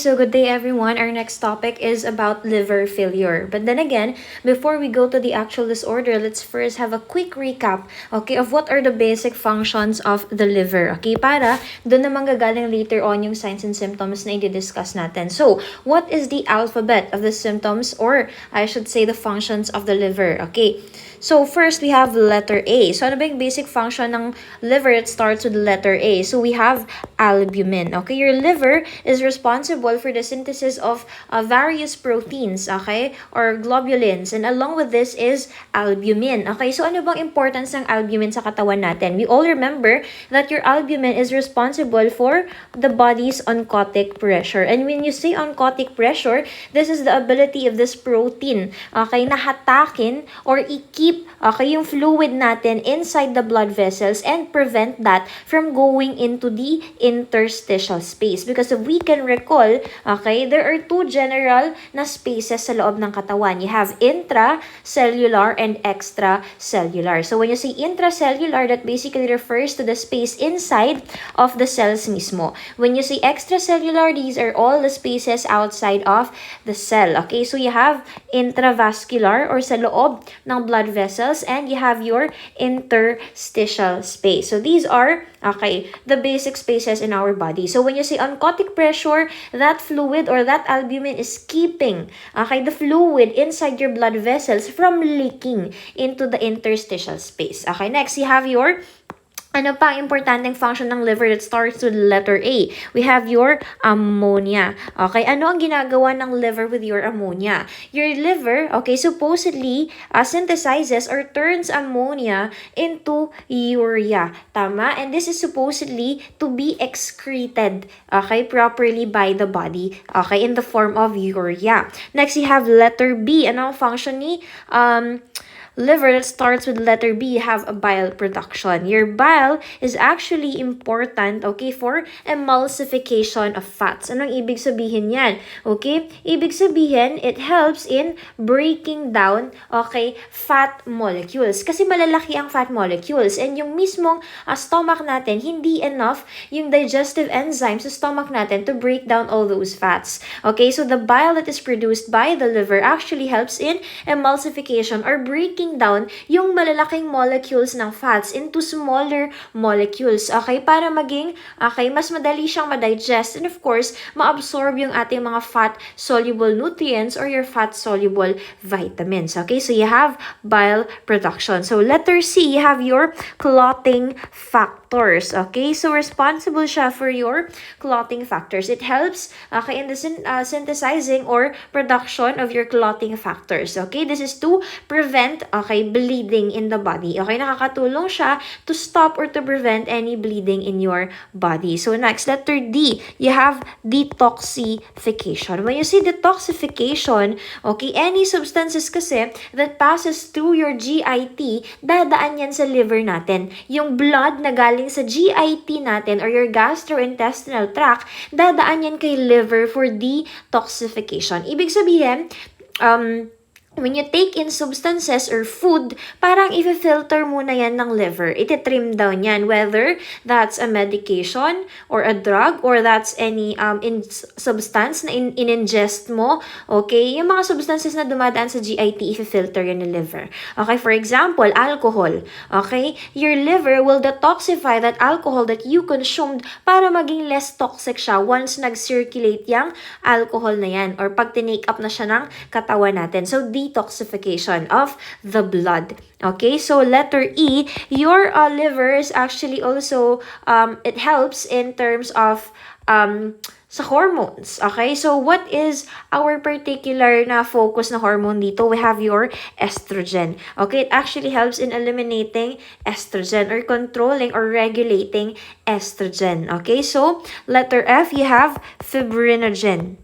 So good day everyone. Our next topic is about liver failure. But then again, before we go to the actual disorder, let's first have a quick recap, okay, of what are the basic functions of the liver. Okay, para doon naman gagaling later on yung signs and symptoms na i-discuss natin. So, what is the alphabet of the symptoms, or I should say the functions of the liver? Okay. So, first, we have letter A. So, ano ba yung basic function ng liver? It starts with the letter A. So, we have albumin. Okay, your liver is responsible for the synthesis of various proteins, okay, or globulins. And along with this is albumin. Okay, so ano bang importance ng albumin sa katawan natin? We all remember that your albumin is responsible for the body's oncotic pressure. And when you say oncotic pressure, this is the ability of this protein, okay, na hatakin or i-keep yung fluid natin inside the blood vessels and prevent that from going into the interstitial space. Because if we can recall, okay, there are two general na spaces sa loob ng katawan. You have intracellular and extracellular. So when you say intracellular, that basically refers to the space inside of the cells mismo. When you say extracellular, these are all the spaces outside of the cell. Okay, so you have intravascular or sa loob ng blood vessels, and you have your interstitial space. So these are, okay, the basic spaces in our body. So when you say oncotic pressure, that fluid or that albumin is keeping, okay, the fluid inside your blood vessels from leaking into the interstitial space. Okay, next you have your ano pa ang importanteng function ng liver that starts with letter A? We have your ammonia. Okay, ano ang ginagawa ng liver with your ammonia? Your liver, okay, supposedly synthesizes or turns ammonia into urea. Tama? And this is supposedly to be excreted, okay, properly by the body, okay, in the form of urea. Next, you have letter B. Ano ang function ni liver that starts with letter B? You have a bile production. Your bile is actually important, okay, for emulsification of fats. Anong ibig sabihin yan? Okay? Ibig sabihin, it helps in breaking down, okay, fat molecules. Kasi malalaki ang fat molecules, and yung mismong stomach natin, hindi enough yung digestive enzymes sa stomach natin to break down all those fats. Okay? So the bile that is produced by the liver actually helps in emulsification or breaking down yung malalaking molecules ng fats into smaller molecules, okay, para maging, okay, mas madali siyang ma-digest, and of course, ma-absorb yung ating mga fat-soluble nutrients or your fat-soluble vitamins. Okay, so you have bile production. So letter C, you have your clotting factors. Okay, so responsible siya for your clotting factors. It helps, okay, in the synthesizing or production of your clotting factors. Okay, this is to prevent, okay, bleeding in the body. Okay, nakakatulong siya to stop or to prevent any bleeding in your body. So next, letter D, you have detoxification. When you say detoxification, okay, any substances kasi that passes through your GIT, dadaan yan sa liver natin. Yung blood na galing sa GIT natin or your gastrointestinal tract, dadaan yan kay liver for detoxification. Ibig sabihin, when you take in substances or food, parang i-filter muna yan ng liver. Iti-trim down yan, whether that's a medication or a drug or that's any substance na in-ingest mo. Okay, yung mga substances na dumadaan sa GIT, i-filter yan ng liver. Okay, for example, alcohol. Okay, your liver will detoxify that alcohol that you consumed para maging less toxic siya once nag-circulate yung alcohol na yan or pag tinake up na siya ng katawan natin. So, detoxification of the blood. Okay, so letter E, your liver is actually also, it helps in terms of sa hormones. Okay, so what is our particular na focus na hormone dito? We have your estrogen. Okay, it actually helps in eliminating estrogen or controlling or regulating estrogen. Okay, so letter F, you have fibrinogen.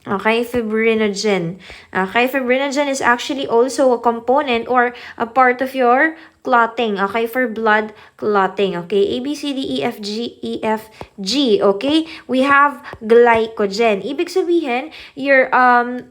Okay, fibrinogen. Okay, fibrinogen is actually also a component or a part of your clotting, okay? For blood clotting, okay? A, B, C, D, E, F, G, E, F, G, okay? We have glycogen. Ibig sabihin,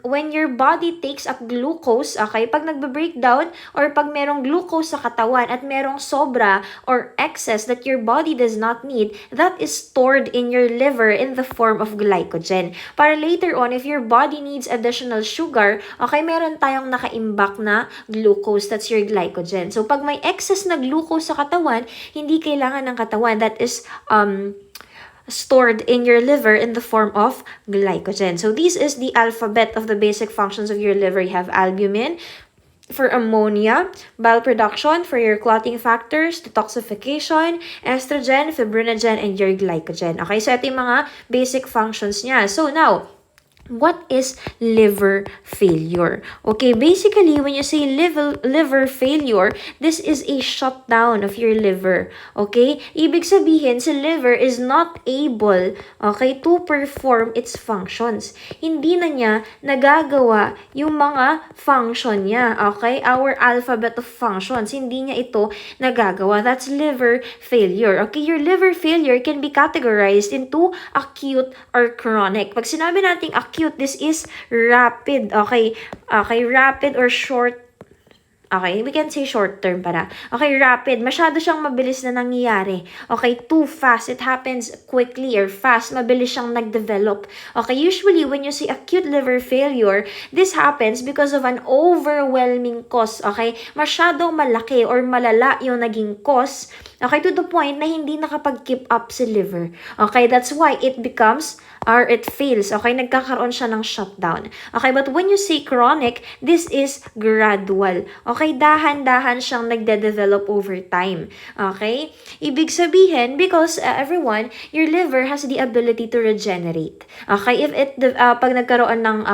when your body takes up glucose, okay? Pag nagbe-breakdown or pag merong glucose sa katawan at merong sobra or excess that your body does not need, that is stored in your liver in the form of glycogen. Para later on, if your body needs additional sugar, okay, meron tayong nakaimbak na glucose, that's your glycogen. So, pag may excess na glucose sa katawan, hindi kailangan ng katawan. That is stored in your liver in the form of glycogen. So, this is the alphabet of the basic functions of your liver. You have albumin for ammonia, bile production for your clotting factors, detoxification, estrogen, fibrinogen, and your glycogen. Okay, so ito yung mga basic functions niya. So, now, what is liver failure? Okay, basically, when you say liver failure, this is a shutdown of your liver. Okay? Ibig sabihin, si liver is not able, okay, to perform its functions. Hindi na niya nagagawa yung mga function niya. Okay? Our alphabet of functions, hindi niya ito nagagawa. That's liver failure. Okay? Your liver failure can be categorized into acute or chronic. Pag sinabi nating acute, this is rapid. Okay, rapid or short. Okay, we can say short term para. Okay, rapid. Masyado siyang mabilis na nangyayari. Okay, too fast. It happens quickly or fast. Mabilis siyang nag-develop. Okay, usually when you see acute liver failure, this happens because of an overwhelming cause. Okay, masyadong malaki or malala yung naging cause. Okay, to the point na hindi nakapag-keep up si liver. Okay, that's why it becomes or it fails. Okay, nagkakaroon siya ng shutdown. Okay, but when you say chronic, this is gradual. Okay, dahan-dahan siyang nagde-develop over time. Okay? Ibig sabihin, because everyone, your liver has the ability to regenerate. Okay, if pag nagkaroon ng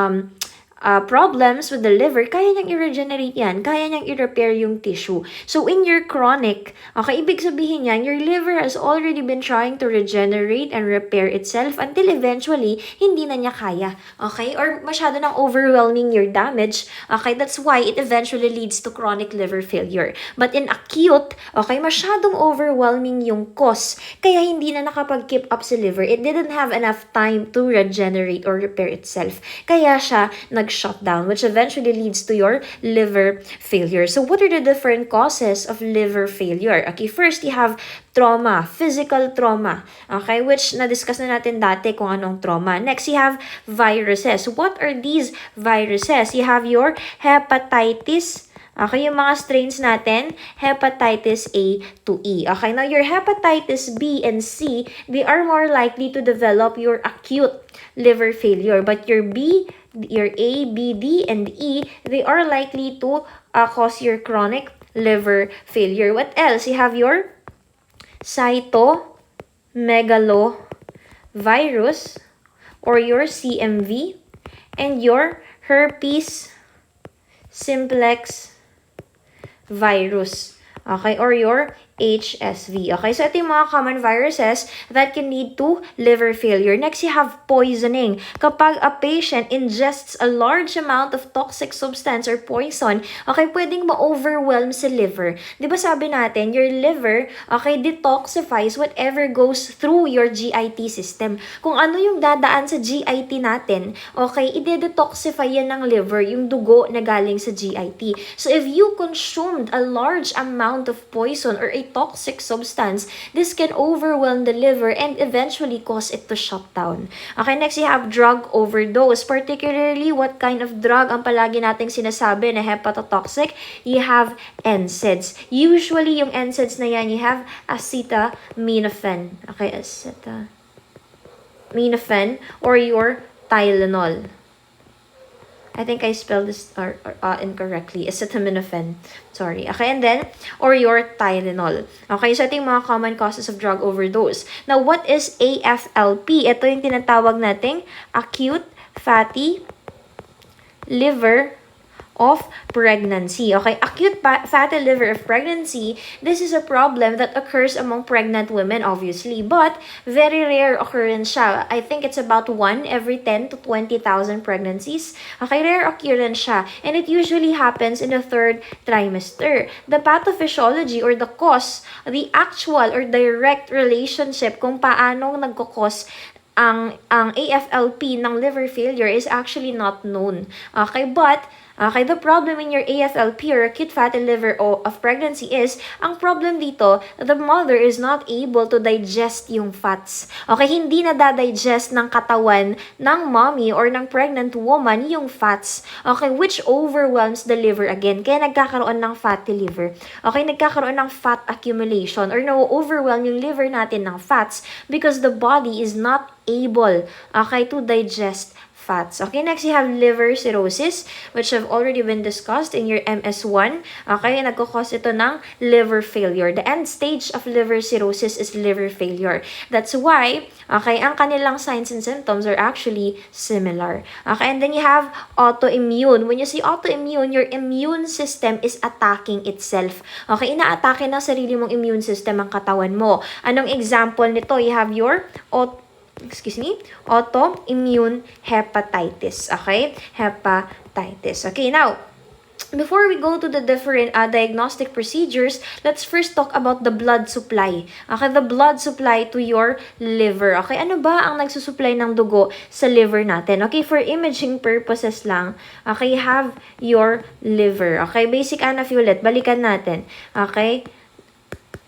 problems with the liver, kaya niyang i-regenerate yan. Kaya niyang i-repair yung tissue. So, in your chronic, okay, ibig sabihin yan, your liver has already been trying to regenerate and repair itself until eventually, hindi na niya kaya. Okay? Or masyado nang overwhelming your damage. Okay? That's why it eventually leads to chronic liver failure. But in acute, okay, masyadong overwhelming yung cause. Kaya hindi na nakapag-keep up si liver. It didn't have enough time to regenerate or repair itself. Kaya siya nag-shutdown, which eventually leads to your liver failure. So, what are the different causes of liver failure? Okay, first, you have trauma, physical trauma, okay, which na-discuss na natin dati kung anong trauma. Next, you have viruses. What are these viruses? You have your hepatitis. Okay, yung mga strains natin, hepatitis A to E. Okay, now your hepatitis B and C, they are more likely to develop your acute liver failure. But your A, B, D, and E, they are likely to cause your chronic liver failure. What else? You have your cytomegalovirus or your CMV and your herpes simplex virus, okay, or your HSV. Okay, so ito yung mga common viruses that can lead to liver failure. Next, you have poisoning. Kapag a patient ingests a large amount of toxic substance or poison, okay, pwedeng ma-overwhelm si liver. Di ba sabi natin, your liver, okay, detoxifies whatever goes through your GIT system. Kung ano yung dadaan sa GIT natin, okay, ide-detoxify yan ng liver, yung dugo na galing sa GIT. So, if you consumed a large amount of poison or a toxic substance, this can overwhelm the liver and eventually cause it to shut down. Okay, next you have drug overdose. Particularly, what kind of drug ang palagi nating sinasabi na hepatotoxic? You have NSAIDs. Usually, yung NSAIDs na yan, you have acetaminophen. Okay, acetaminophen or your Tylenol. I think I spelled this incorrectly. Acetaminophen. Sorry. Okay, and then, or your Tylenol. Okay, so ito yung mga common causes of drug overdose. Now, what is AFLP? Ito yung tinatawag nating acute fatty liver of pregnancy. Okay, acute fatty liver of pregnancy, this is a problem that occurs among pregnant women, obviously, but very rare occurrence siya. I think it's about 1 every 10 to 20,000 pregnancies. Okay, rare occurrence siya, and it usually happens in the third trimester. The pathophysiology or the cause, the actual or direct relationship kung paano nagkukos ang AFLP ng liver failure is actually not known. Okay, but the problem in your AFLP or acute fatty liver of pregnancy is, ang problem dito, the mother is not able to digest yung fats. Okay, hindi na digest ng katawan ng mommy or ng pregnant woman yung fats. Okay, which overwhelms the liver again. Kaya nagkakaroon ng fatty liver. Okay, nagkakaroon ng fat accumulation or na-overwhelm yung liver natin ng fats because the body is not able, okay, to digest fats. Okay, next you have liver cirrhosis, which have already been discussed in your MS1. Okay, nagkukos ito ng liver failure. The end stage of liver cirrhosis is liver failure. That's why, okay, ang kanilang signs and symptoms are actually similar. Okay, and then you have autoimmune. When you see autoimmune, your immune system is attacking itself. Okay, inaatake ng sarili mong immune system ang katawan mo. Anong example nito? You have your autoimmune hepatitis. Okay? Hepatitis. Okay, now, before we go to the different diagnostic procedures, let's first talk about the blood supply. Okay, the blood supply to your liver. Okay, ano ba ang nagsusupply ng dugo sa liver natin? Okay, for imaging purposes lang, okay, you have your liver. Okay, basic anaphylaxis, balikan natin. Okay,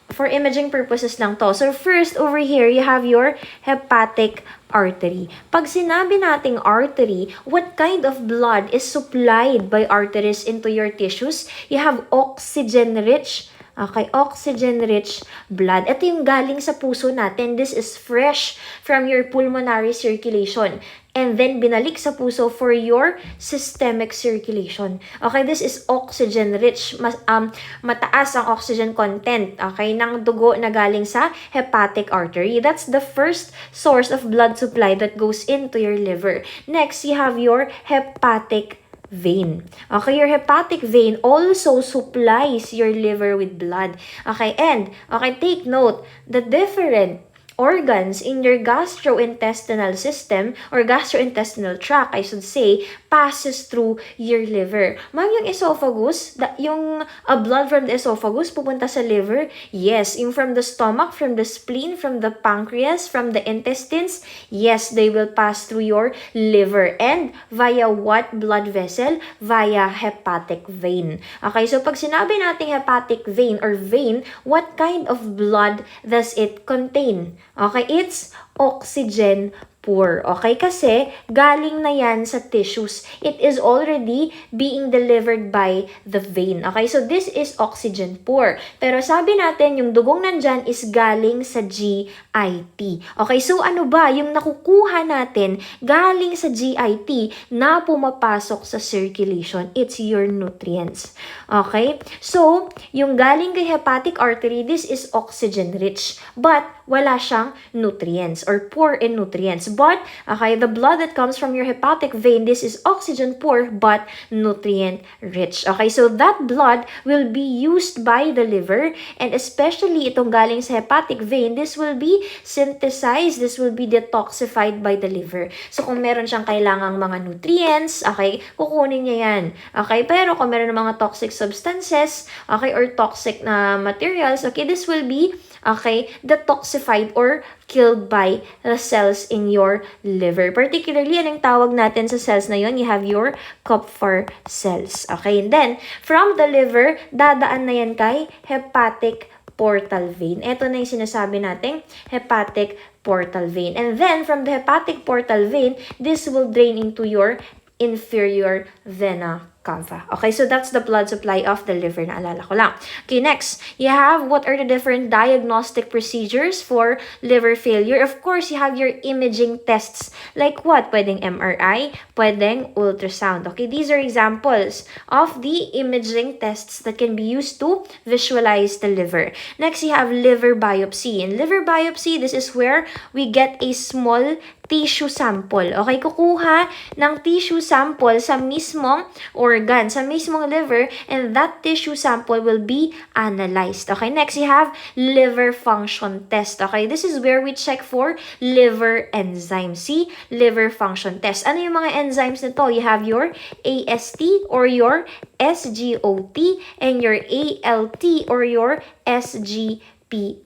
for imaging purposes lang to. So first, over here, you have your hepatic artery. Pag sinabi nating artery, what kind of blood is supplied by arteries into your tissues? You have oxygen-rich, okay, oxygen-rich blood. Ito yung galing sa puso natin. This is fresh from your pulmonary circulation. And then, binalik sa puso for your systemic circulation. Okay, this is oxygen-rich. Mataas ang oxygen content, okay, ng dugo na galing sa hepatic artery. That's the first source of blood supply that goes into your liver. Next, you have your hepatic vein. Okay, your hepatic vein also supplies your liver with blood. Okay, and, okay, take note, the different organs in your gastrointestinal system or gastrointestinal tract, I should say, passes through your liver. Ma'am, yung esophagus, yung blood from the esophagus pupunta sa liver? Yes. Yung from the stomach, from the spleen, from the pancreas, from the intestines? Yes, they will pass through your liver. And via what blood vessel? Via hepatic vein. Okay, so pag sinabi nating hepatic vein or vein, what kind of blood does it contain? Okay, it's oxygen poor. Okay, kasi galing na yan sa tissues. It is already being delivered by the vein. Okay, so this is oxygen poor. Pero sabi natin, yung dugong nandyan is galing sa GIT. Okay, so ano ba? Yung nakukuha natin galing sa GIT na pumapasok sa circulation. It's your nutrients. Okay, so yung galing kay hepatic artery, this is oxygen rich. But wala siyang nutrients or poor in nutrients. But, okay, the blood that comes from your hepatic vein, this is oxygen poor but nutrient rich. Okay, so that blood will be used by the liver, and especially itong galing sa hepatic vein, this will be synthesized, this will be detoxified by the liver. So, kung meron siyang kailangang mga nutrients, okay, kukunin niya yan. Okay, pero kung meron ng mga toxic substances, okay, or toxic na materials, okay, this will be, okay, detoxified or killed by the cells in your liver. Particularly, anong tawag natin sa cells na yon? You have your Kupffer cells. Okay, and then, from the liver, dadaan na yan kay hepatic portal vein. Ito na yung sinasabi nating hepatic portal vein. And then, from the hepatic portal vein, this will drain into your inferior vena cava. Okay, so that's the blood supply of the liver. Naalala ko lang. Okay, next, you have what are the different diagnostic procedures for liver failure. Of course, you have your imaging tests. Like what? Pwedeng MRI, pwedeng ultrasound. Okay, these are examples of the imaging tests that can be used to visualize the liver. Next, you have liver biopsy. In liver biopsy, this is where we get a small tissue sample. Okay, kukuha ng tissue sample sa mismong organ organ sa mismong liver, and that tissue sample will be analyzed. Okay, next you have liver function test. Okay, this is where we check for liver enzymes. See, liver function test. Ano yung mga enzymes nito? You have your AST or your SGOT and your ALT or your SGPT.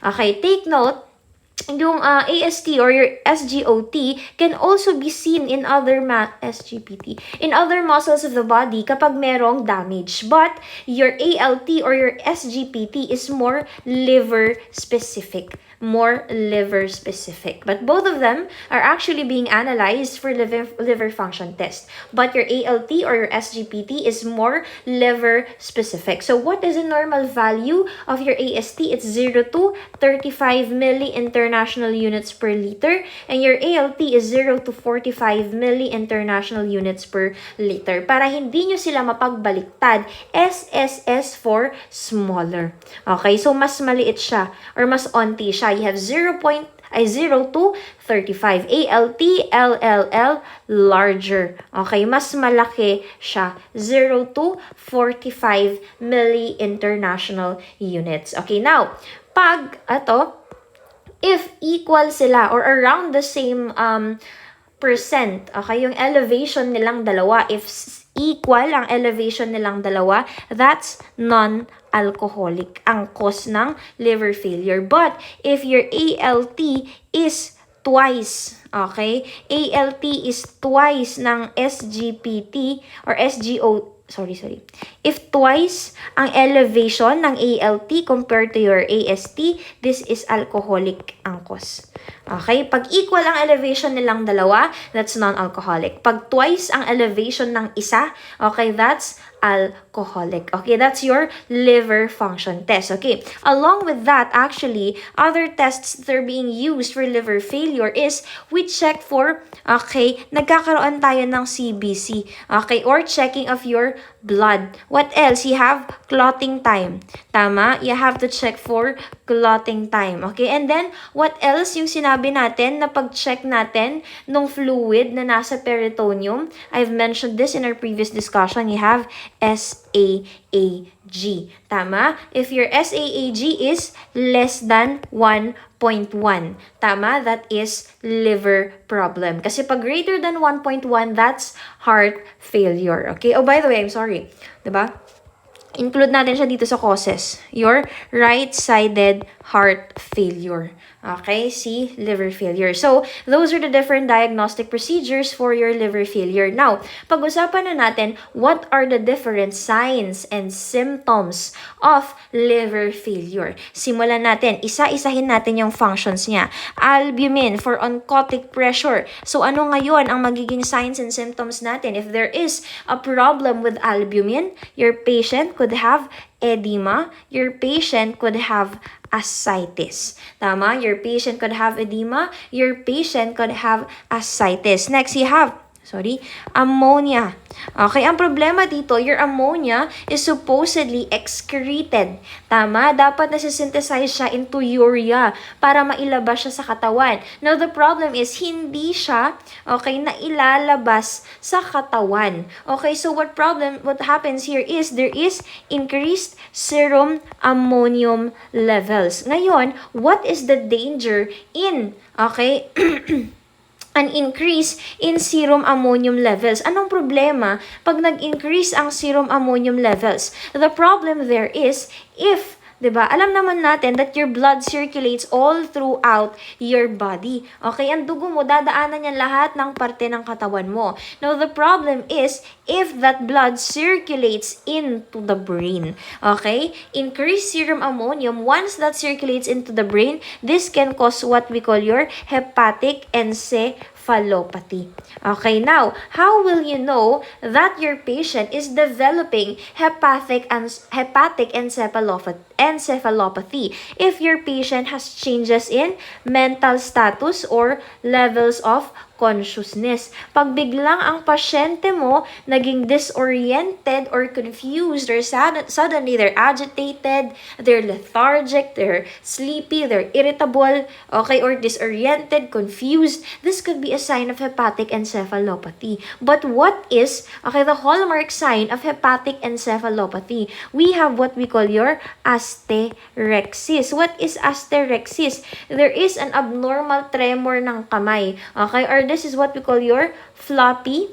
Okay, take note, yung AST or your SGOT can also be seen in other SGPT in other muscles of the body kapag merong damage. But your ALT or your SGPT is more liver specific. But both of them are actually being analyzed for liver function test. But your ALT or your SGPT is more liver specific. So what is the normal value of your AST? It's 0 to 35 milli international units per liter, and your ALT is 0 to 45 milli international units per liter. Para hindi nyo sila mapagbaliktad, SSS for smaller. Okay, so mas maliit siya or mas onti siya. You have 0 to 35. ALT, LLL, larger. Okay, mas malaki siya. 0 to 45 milli international units. Okay, now, pag if equal sila or around the same percent, okay, yung elevation nilang dalawa, if equal ang elevation nilang dalawa, that's non-alcoholic ang cause ng liver failure. But if your ALT is twice, okay, ALT is twice ng SGPT or if twice ang elevation ng ALT compared to your AST, this is alcoholic ang cause. Okay? Pag equal ang elevation nilang dalawa, that's non-alcoholic. Pag twice ang elevation ng isa, okay, that's alcoholic. Okay, that's your liver function test. Okay, along with that, actually, other tests that are being used for liver failure is we check for, okay, nagkakaroon tayo ng CBC, okay, or checking of your blood. What else? You have clotting time. Tama? You have to check for clotting time. Okay, and then, what else yung sinabi natin na pag-check natin nung fluid na nasa peritoneum? I've mentioned this in our previous discussion. You have SAAG. Tama? If your SAAG is less than 1.1. Tama? That is liver problem. Kasi pag greater than 1.1, that's heart failure. Okay? Oh, by the way, I'm sorry. Diba? Include natin siya dito sa causes. Your right-sided heart failure. Okay, see, liver failure. So, those are the different diagnostic procedures for your liver failure. Now, pag-usapan na natin, what are the different signs and symptoms of liver failure? Simulan natin, isa-isahin natin yung functions niya. Albumin for oncotic pressure. So, ano ngayon ang magiging signs and symptoms natin? If there is a problem with albumin, your patient could have edema, your patient could have ascites. Tama? Your patient could have edema, your patient could have ascites. Next, you have ammonia. Okay, ang problema dito, your ammonia is supposedly excreted. Tama? Dapat nasi-synthesize siya into urea para mailabas siya sa katawan. Now, the problem is, hindi siya, okay, nailalabas sa katawan. Okay, so what happens here is, there is increased serum ammonium levels. Ngayon, what is the danger in, okay, an increase in serum ammonium levels? Anong problema pag nag-increase ang serum ammonium levels? The problem there is if, diba, alam naman natin that your blood circulates all throughout your body. Okay, ang dugo mo, dadaanan niya lahat ng parte ng katawan mo. Now, the problem is if that blood circulates into the brain. Okay, increased serum ammonium, once that circulates into the brain, this can cause what we call your hepatic encephalopathy. Okay, now, how will you know that your patient is developing hepatic encephalopathy? encephalopathy if your patient has changes in mental status or levels of consciousness. Pag biglang ang pasyente mo naging disoriented or confused or suddenly they're agitated, they're lethargic, they're sleepy, they're irritable, okay, or disoriented, confused, this could be a sign of hepatic encephalopathy. But what is, okay, the hallmark sign of hepatic encephalopathy? We have what we call your asterexis. What is asterexis? There is an abnormal tremor ng kamay, okay, or this is what we call your floppy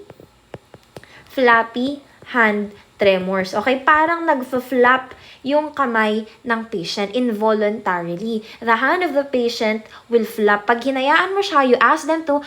hand tremors. Okay, parang nagfa-flap yung kamay ng patient involuntarily. The hand of the patient will flap. Pag hinayaan mo siya, you ask them to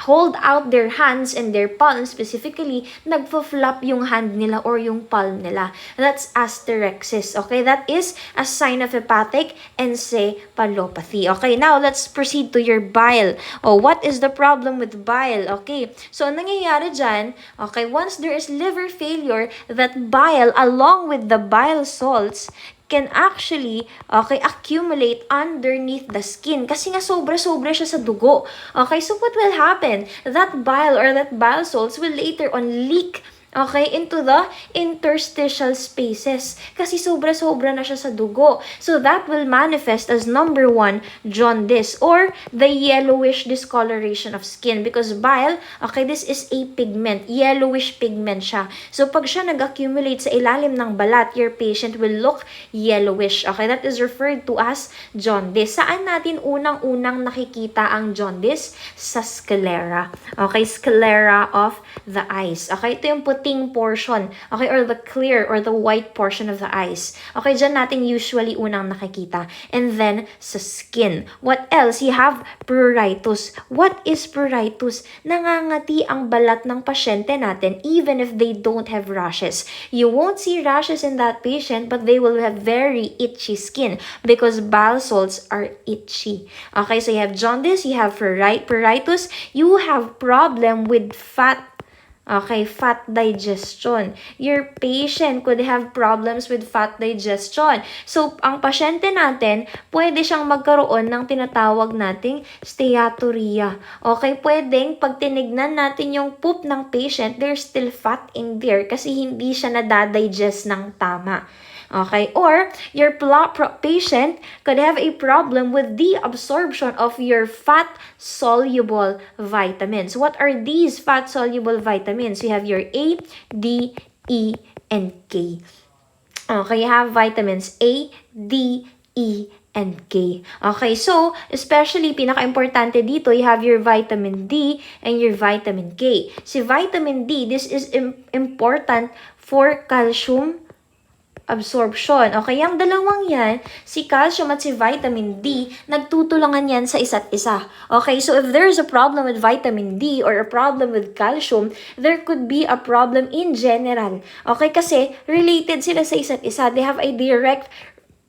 hold out their hands and their palms specifically, nagfa-flap yung hand nila or yung palm nila. That's asterexis. Okay, that is a sign of hepatic encephalopathy. Okay, now let's proceed to your bile. Oh, what is the problem with bile? Okay, so nangyayari dyan, okay, once there is liver failure, that bile along with the bile salts can actually, okay, accumulate underneath the skin. Kasi nga sobra-sobra siya sa dugo. Okay, so what will happen? That bile or that bile salts will later on leak, okay, into the interstitial spaces. Kasi sobra-sobra na siya sa dugo. So that will manifest as number 1, jaundice or the yellowish discoloration of skin. Because bile, okay, this is a pigment. Yellowish pigment siya. So pag siya nag-accumulate sa ilalim ng balat, your patient will look yellowish. Okay, that is referred to as jaundice. Saan natin unang-unang nakikita ang jaundice? Sa sclera. Okay, sclera of the eyes. Okay, ito yung puting portion, okay, or the clear or the white portion of the eyes. Okay, dyan natin usually unang nakikita. And then, sa skin. What else? You have pruritus. What is pruritus? Nangangati ang balat ng pasyente natin even if they don't have rashes. You won't see rashes in that patient but they will have very itchy skin because bile salts are itchy. Okay, so you have jaundice, you have pruritus, you have problem with fat. Okay, fat digestion. Your patient could have problems with fat digestion. So, ang pasyente natin, pwede siyang magkaroon ng tinatawag nating steatorrhea. Okay, pwedeng pag tinignan natin yung poop ng patient, there's still fat in there kasi hindi siya nadadigest ng tama. Okay, or your patient could have a problem with the absorption of your fat-soluble vitamins. What are these fat-soluble vitamins? You have your A, D, E, and K. Okay, you have vitamins A, D, E, and K. Okay, so, especially, pinaka-importante dito, you have your vitamin D and your vitamin K. Si vitamin D, this is important for calcium absorption. Okay, yung dalawang yan, si calcium at si vitamin D, nagtutulungan yan sa isa't isa. Okay, so if there is a problem with vitamin D or a problem with calcium, there could be a problem in general. Okay, kasi related sila sa isa't isa. They have a direct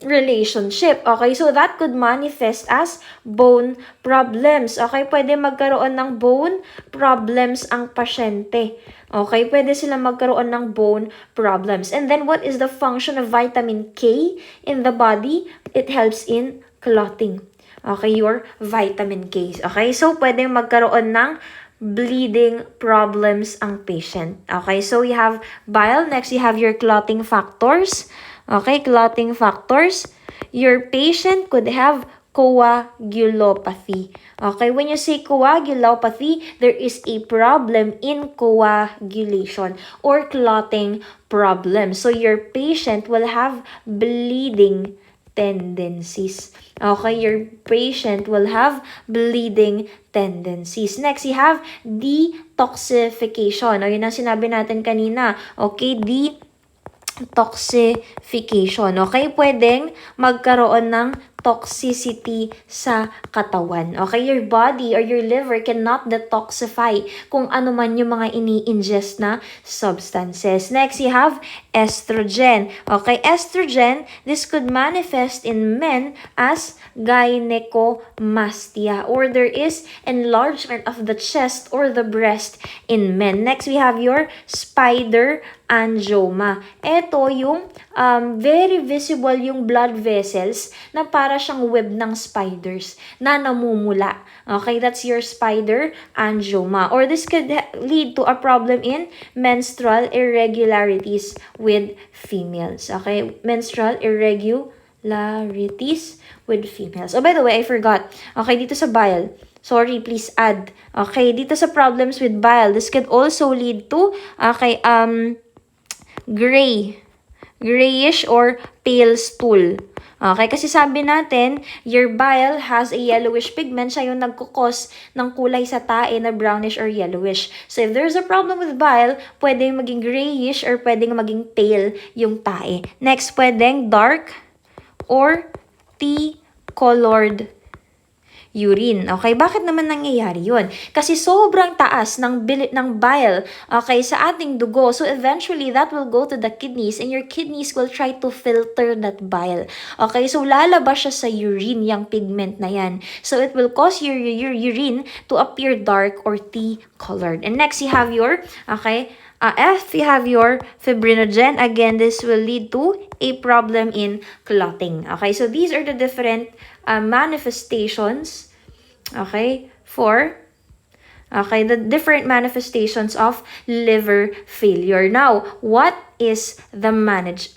relationship. Okay, so that could manifest as bone problems. Okay, pwede magkaroon ng bone problems ang pasyente. Okay, pwede sila magkaroon ng bone problems. And then, what is the function of vitamin K in the body? It helps in clotting. Okay, your vitamin K. Okay, so pwede magkaroon ng bleeding problems ang patient. Okay, so you have bile. Next, you have your clotting factors. Okay, clotting factors. Your patient could have coagulopathy. Okay, when you say coagulopathy, there is a problem in coagulation or clotting problem. So your patient will have bleeding tendencies. Okay, your patient will have bleeding tendencies. Next, you have detoxification. O, yun ang sinabi natin kanina. Okay, detoxification. Okay, pwedeng magkaroon ng toxicity sa katawan. Okay, your body or your liver cannot detoxify kung ano man yung mga ini-ingest na substances. Next, you have estrogen. Okay, estrogen, this could manifest in men as gynecomastia or there is enlargement of the chest or the breast in men. Next, we have your spider angioma. Ito yung very visible yung blood vessels na para siyang web ng spiders na namumula. Okay, that's your spider angioma. Or this could lead to a problem in menstrual irregularities with females. Okay, menstrual irregularities with females. Oh, by the way, I forgot. Okay, dito sa bile. Sorry, please add. Okay, dito sa problems with bile, this could also lead to, okay, grayish or pale stool. Okay, kasi sabi natin, your bile has a yellowish pigment, siya yung nagkukos ng kulay sa tae na brownish or yellowish. So if there's a problem with bile, pwedeng maging grayish or pwedeng maging pale yung tae. Next, pwedeng dark or tea-colored urine. Okay, bakit naman nangyayari yun? Kasi sobrang taas ng bile, okay, sa ating dugo. So eventually, that will go to the kidneys and your kidneys will try to filter that bile. Okay, so lalabas siya sa urine, yung pigment na yan. So it will cause your urine to appear dark or tea-colored. And next, you have your, okay, F, you have your fibrinogen. Again, this will lead to a problem in clotting. Okay, so these are the different manifestations, okay, the different manifestations of liver failure. Now, what is the management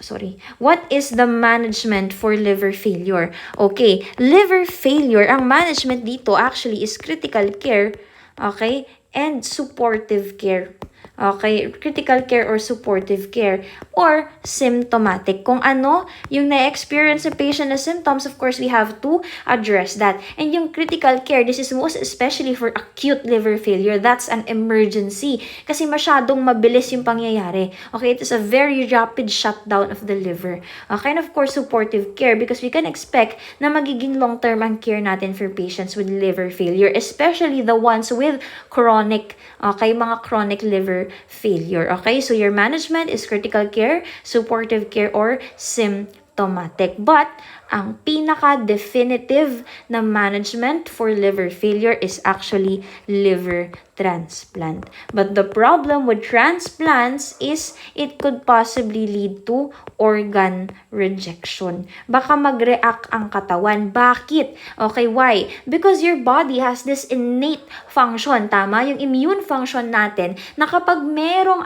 for liver failure? Okay, liver failure, ang management dito actually is critical care, okay, and supportive care. Okay, critical care or supportive care or symptomatic. Kung ano yung na-experience sa patient na symptoms, of course, we have to address that. And yung critical care, this is most especially for acute liver failure. That's an emergency kasi masyadong mabilis yung pangyayari. Okay, it is a very rapid shutdown of the liver. Okay, and of course, supportive care because we can expect na magiging long-term ang care natin for patients with liver failure, especially the ones with chronic, okay, mga chronic liver failure. Okay, so your management is critical care, supportive care, or symptomatic. But ang pinaka-definitive na management for liver failure is actually liver transplant. But the problem with transplants is it could possibly lead to organ rejection. Baka mag-react ang katawan. Bakit? Okay, why? Because your body has this innate function, tama? Yung immune function natin na kapag merong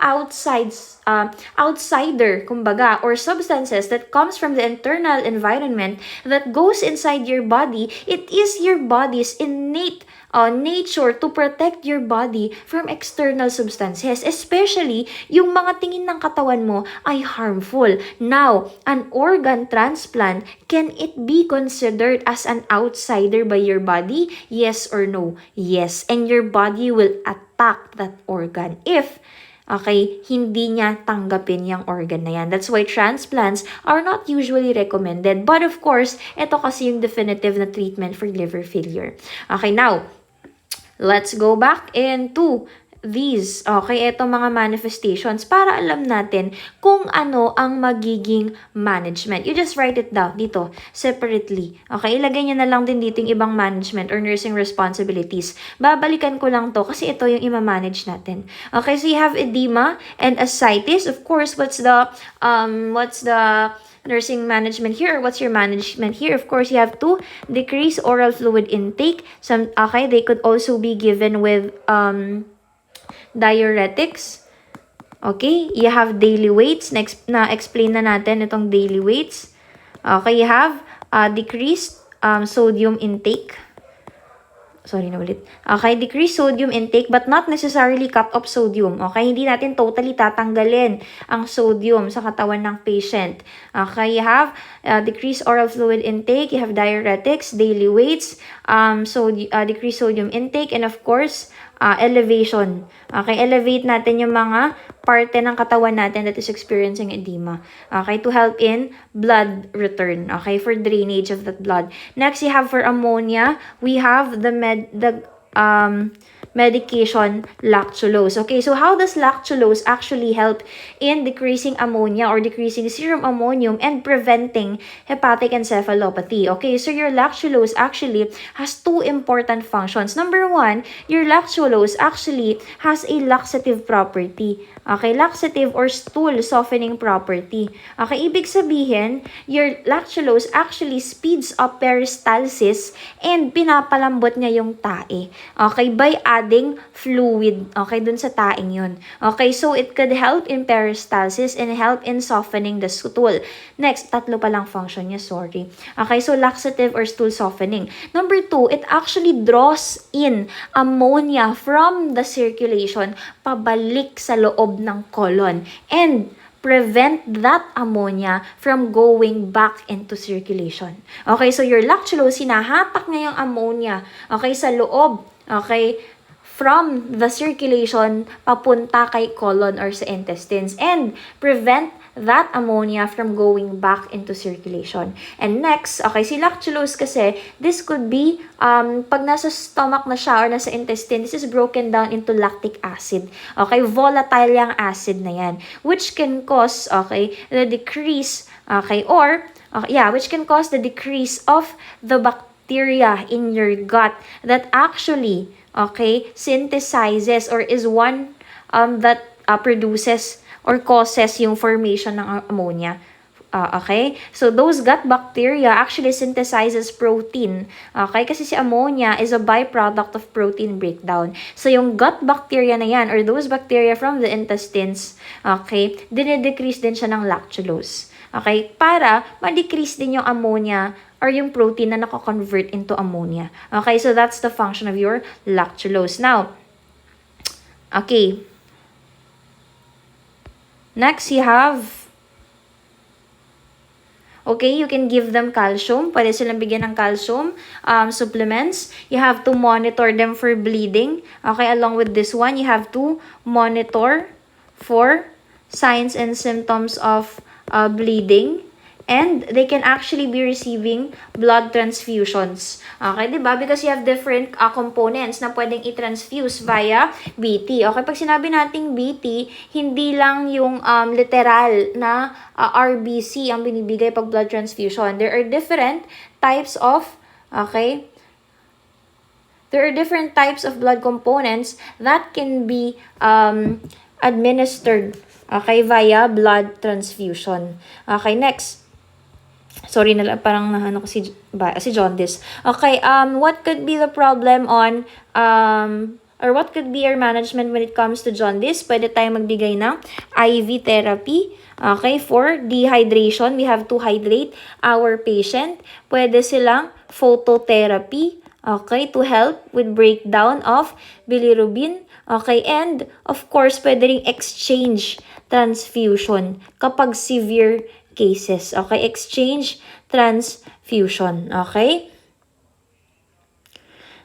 outsider, kumbaga, or substances that comes from the internal environment that goes inside your body, it is your body's innate nature to protect your body from external substances, especially yung mga tingin ng katawan mo ay harmful. Now, an organ transplant, can it be considered as an outsider by your body? Yes or no? Yes. And your body will attack that organ if okay, hindi niya tanggapin yung organ na yan. That's why transplants are not usually recommended. But of course, ito kasi yung definitive na treatment for liver failure. Okay, now, let's go back into these, okay, itong mga manifestations para alam natin kung ano ang magiging management. You just write it down dito, separately. Okay, ilagay nyo na lang din dito yung ibang management or nursing responsibilities. Babalikan ko lang to kasi ito yung ima-manage natin. Okay, so you have edema and ascites. Of course, what's the nursing management here? What's your management here? Of course, you have to decrease oral fluid intake. Okay, they could also be given with diuretics. Okay, you have daily weights. Next, na-explain na natin itong daily weights. Okay, you have decreased sodium intake. Sorry na ulit. Okay, decrease sodium intake but not necessarily cut off sodium. Okay, hindi natin totally tatanggalin ang sodium sa katawan ng patient. Okay, you have decreased oral fluid intake, you have diuretics, daily weights, decreased sodium intake, and of course, elevation. Okay, elevate natin yung mga parte ng katawan natin that is experiencing edema. Okay, to help in blood return. Okay, for drainage of that blood. Next, you have for ammonia, we have the medication lactulose. Okay, so how does lactulose actually help in decreasing ammonia or decreasing serum ammonium and preventing hepatic encephalopathy? Okay, so your lactulose actually has two important functions. Number one, your lactulose actually has a laxative property. Okay, laxative or stool softening property. Okay, ibig sabihin, your lactulose actually speeds up peristalsis and pinapalambot niya yung tae. Okay, by adding fluid, okay, dun sa taing yun. Okay, so it could help in peristalsis and help in softening the stool. Next, tatlo pa lang function niya, sorry. Okay, so laxative or stool softening. Number two, it actually draws in ammonia from the circulation pabalik sa loob ng colon and prevent that ammonia from going back into circulation. Okay, so your lactulose, hinahatak niya yung ammonia, okay, sa loob, okay, from the circulation papunta kay colon or sa intestines and prevent that ammonia from going back into circulation. And next, okay, si lactulose kasi, this could be, pag nasa stomach na siya or nasa intestine, this is broken down into lactic acid. Okay, volatile yung acid na yan, which can cause, okay, the decrease, okay, or, which can cause the decrease of the bacteria in your gut that actually, okay, synthesizes or is one that produces or causes yung formation ng ammonia. Okay? So, those gut bacteria actually synthesizes protein. Okay? Kasi si ammonia is a byproduct of protein breakdown. So, yung gut bacteria na yan or those bacteria from the intestines, okay, dinidecrease din siya ng lactulose. Okay? Para ma-decrease din yung ammonia or yung protein na nako-convert into ammonia. Okay? So, that's the function of your lactulose. Now, okay. Next, you have, okay, you can give them calcium. Pwede silang bigyan ng calcium supplements. You have to monitor them for bleeding. Okay, along with this one, you have to monitor for signs and symptoms of bleeding. And they can actually be receiving blood transfusions. Okay, diba? Because you have different components na pwedeng i-transfuse via BT. Okay, pag sinabi nating BT, hindi lang yung literal na RBC ang binibigay pag blood transfusion. There are different types of, okay, there are different types of blood components that can be administered, okay, via blood transfusion. Okay, next. Sorry na parang nahano ko si jaundice. Okay, what could be the problem on or what could be our management when it comes to jaundice? Pwede tayong magbigay ng IV therapy. Okay, for dehydration, we have to hydrate our patient. Pwede silang phototherapy, okay, to help with breakdown of bilirubin. Okay, and of course, pwede ring exchange transfusion kapag severe cases. Okay, exchange transfusion. Okay?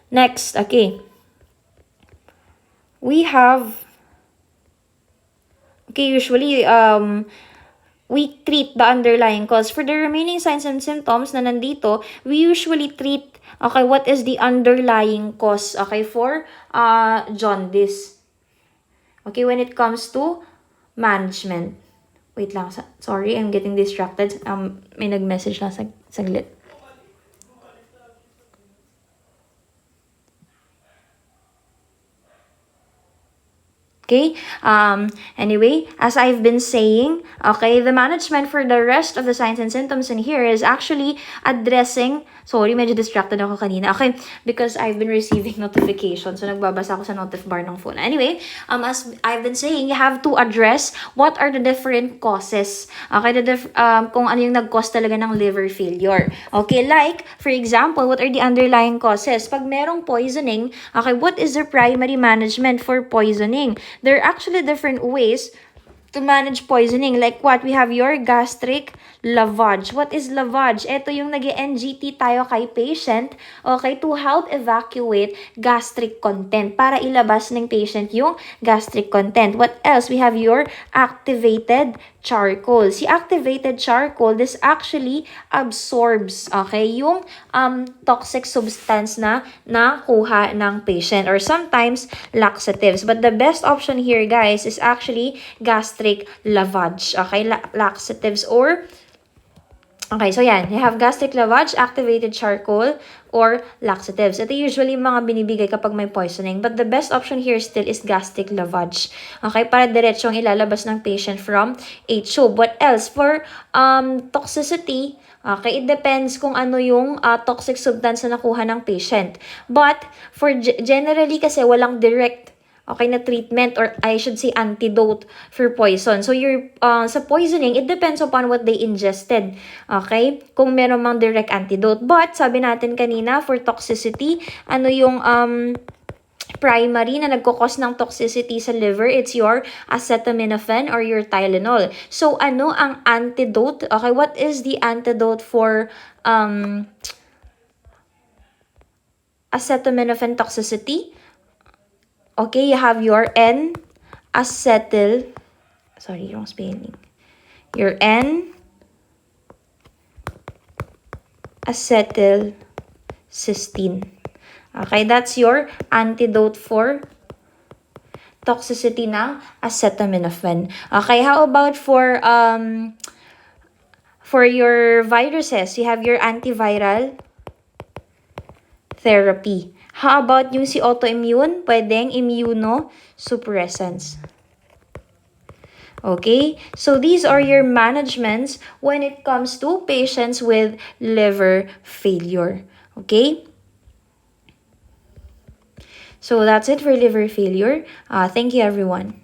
Next, okay. We have, okay, usually, we treat the underlying cause. For the remaining signs and symptoms na nandito, we usually treat, okay, what is the underlying cause, okay, for jaundice. Okay, when it comes to management. Wait lang, sorry, I'm getting distracted. May nag-message lang saglit. Okay, anyway, as I've been saying, okay, the management for the rest of the signs and symptoms in here is actually addressing, sorry, medyo distracted ako kanina, okay, because I've been receiving notifications, so nagbabasa ako sa notif bar ng phone. Anyway, as I've been saying, you have to address what are the different causes, okay, kung ano yung nag-cause talaga ng liver failure. Okay, like, for example, what are the underlying causes? Pag merong poisoning, okay, what is the primary management for poisoning? There are actually different ways to manage poisoning. Like what? We have your gastric lavage. What is lavage? Ito yung nag-NGT tayo kay patient, okay, to help evacuate gastric content para ilabas ng patient yung gastric content. What else? We have your activated charcoal. Si activated charcoal, this actually absorbs, okay, yung toxic substance na nakuha ng patient, or sometimes laxatives. But the best option here, guys, is actually gastric lavage. Okay, laxatives or okay, so yan. You have gastric lavage, activated charcoal, or laxatives. Ito usually mga binibigay kapag may poisoning. But the best option here still is gastric lavage. Okay, para diretsong ilalabas ng patient from a tube. What else? For toxicity, okay, it depends kung ano yung toxic substance na nakuha ng patient. But for generally kasi walang direct, okay, na treatment, or I should say antidote for poison. So sa poisoning, it depends upon what they ingested. Okay? Kung meron mang direct antidote. But sabi natin kanina, for toxicity, ano yung primary na nagkukos ng toxicity sa liver? It's your acetaminophen or your Tylenol. So ano ang antidote? Okay, what is the antidote for acetaminophen toxicity? Okay, you have your N-acetyl, sorry, wrong spelling. Your N-acetylcysteine. Okay, that's your antidote for toxicity ng acetaminophen. Okay, how about for your viruses? You have your antiviral therapy. How about yung si autoimmune? Pwedeng immunosuppressants. Okay? So these are your managements when it comes to patients with liver failure. Okay? So that's it for liver failure. Thank you, everyone.